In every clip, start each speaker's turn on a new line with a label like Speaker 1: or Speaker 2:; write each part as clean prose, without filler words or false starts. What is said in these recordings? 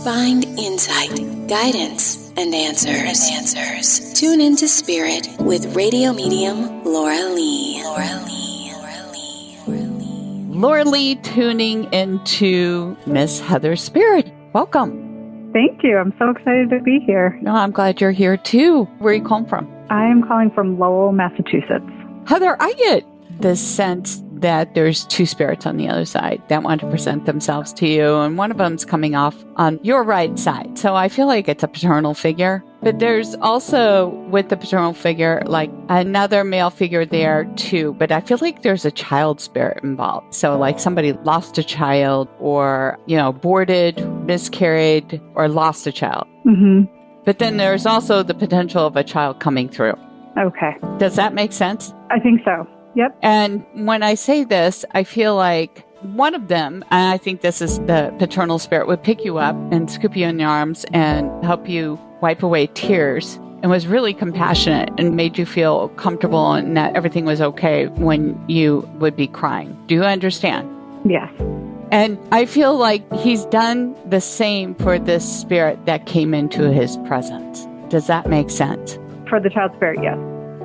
Speaker 1: Find insight, guidance, and answers. Tune into Spirit with radio medium Laura Lee.
Speaker 2: Laura Lee tuning into Miss Heather's Spirit. Welcome.
Speaker 3: Thank you. I'm so excited to be here.
Speaker 2: No, I'm glad you're here too. Where are you calling from?
Speaker 3: I am calling from Lowell, Massachusetts.
Speaker 2: Heather, I get the sense that there's two spirits on the other side that want to present themselves to you, and one of them's coming off on your right side. So I feel like it's a paternal figure. But there's also, with the paternal figure, like another male figure there too. But I feel like there's a child spirit involved. So like somebody lost a child or, aborted, miscarried, or lost a child.
Speaker 3: Mm-hmm.
Speaker 2: But then there's also the potential of a child coming through.
Speaker 3: Okay.
Speaker 2: Does that make sense?
Speaker 3: I think so. Yep.
Speaker 2: And when I say this, I feel like one of them, and I think this is the paternal spirit, would pick you up and scoop you in the arms and help you wipe away tears, and was really compassionate and made you feel comfortable and that everything was okay when you would be crying. Do you understand?
Speaker 3: Yes.
Speaker 2: And I feel like he's done the same for this spirit that came into his presence. Does that make sense?
Speaker 3: For the child spirit, yes.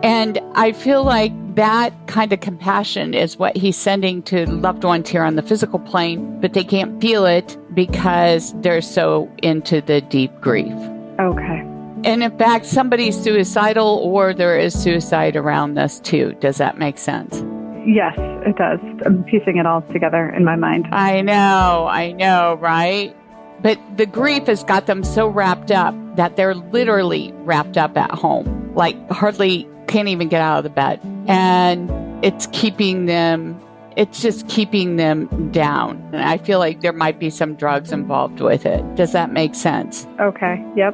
Speaker 2: And I feel like that kind of compassion is what he's sending to loved ones here on the physical plane, but they can't feel it because they're so into the deep grief.
Speaker 3: Okay.
Speaker 2: And in fact, somebody's suicidal or there is suicide around this too. Does that make sense?
Speaker 3: Yes, it does. I'm piecing it all together in my mind.
Speaker 2: I know, right? But the grief has got them so wrapped up that they're literally wrapped up at home, like hardly can't even get out of the bed. And it's just keeping them down. And I feel like there might be some drugs involved with it. Does that make sense?
Speaker 3: Okay. Yep.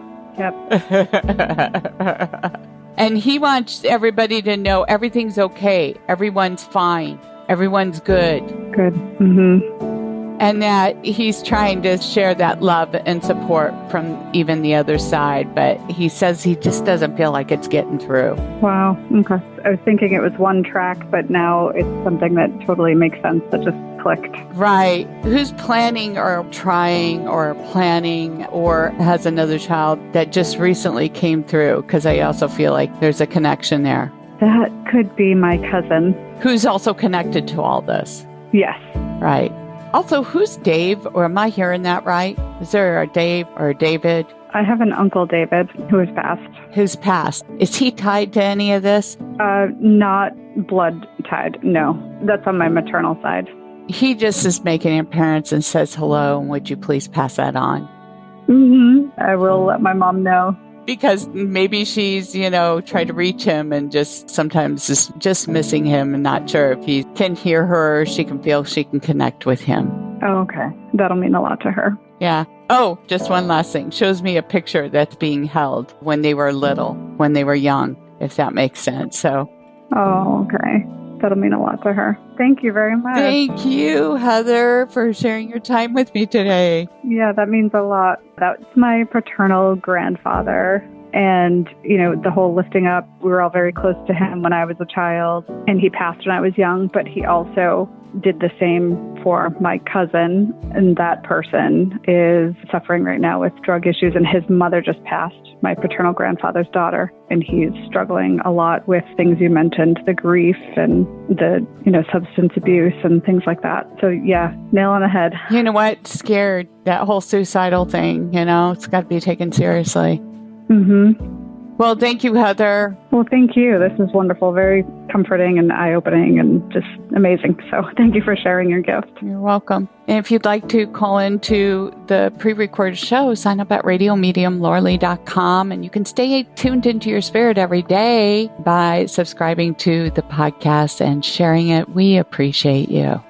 Speaker 2: And he wants everybody to know everything's okay. Everyone's fine. Everyone's good.
Speaker 3: Good. Mm-hmm.
Speaker 2: And that he's trying to share that love and support from even the other side. But he says he just doesn't feel like it's getting through.
Speaker 3: Wow. Okay. I was thinking it was one track, but now it's something that totally makes sense. That just clicked.
Speaker 2: Right. Who's planning or trying or planning or has another child that just recently came through? Because I also feel like there's a connection there.
Speaker 3: That could be my cousin.
Speaker 2: Who's also connected to all this.
Speaker 3: Yes.
Speaker 2: Right. Also, who's Dave? Or am I hearing that right? Is there a Dave or a David?
Speaker 3: I have an Uncle David who has passed.
Speaker 2: Who's passed? Is he tied to any of this?
Speaker 3: Not blood tied, no. That's on my maternal side.
Speaker 2: He just is making an appearance and says hello, and would you please pass that on?
Speaker 3: Mm-hmm. I will let my mom know.
Speaker 2: Because maybe she's, tried to reach him and just sometimes is just missing him and not sure if he can hear her or she can feel she can connect with him.
Speaker 3: Oh, okay. That'll mean a lot to her.
Speaker 2: Yeah. Oh, just one last thing. Shows me a picture that's being held when they were little, when they were young, if that makes sense. So.
Speaker 3: Oh, okay. That'll mean a lot to her. Thank you very much.
Speaker 2: Thank you, Heather, for sharing your time with me today.
Speaker 3: Yeah, that means a lot. That's my paternal grandfather. And, the whole lifting up, we were all very close to him when I was a child. And he passed when I was young, but he also did the same for my cousin. And that person is suffering right now with drug issues. And his mother just passed, my paternal grandfather's daughter. And he's struggling a lot with things you mentioned, the grief and the, substance abuse and things like that. So yeah, nail on the head.
Speaker 2: You know what? Scared. That whole suicidal thing, it's got to be taken seriously.
Speaker 3: Mm-hmm.
Speaker 2: Well, thank you, Heather.
Speaker 3: Well, thank you. This is wonderful. Very comforting and eye-opening and just amazing. So thank you for sharing your gift.
Speaker 2: You're welcome. And if you'd like to call into the pre-recorded show, sign up at radiomediumlauralee.com, and you can stay tuned into your spirit every day by subscribing to the podcast and sharing it. We appreciate you.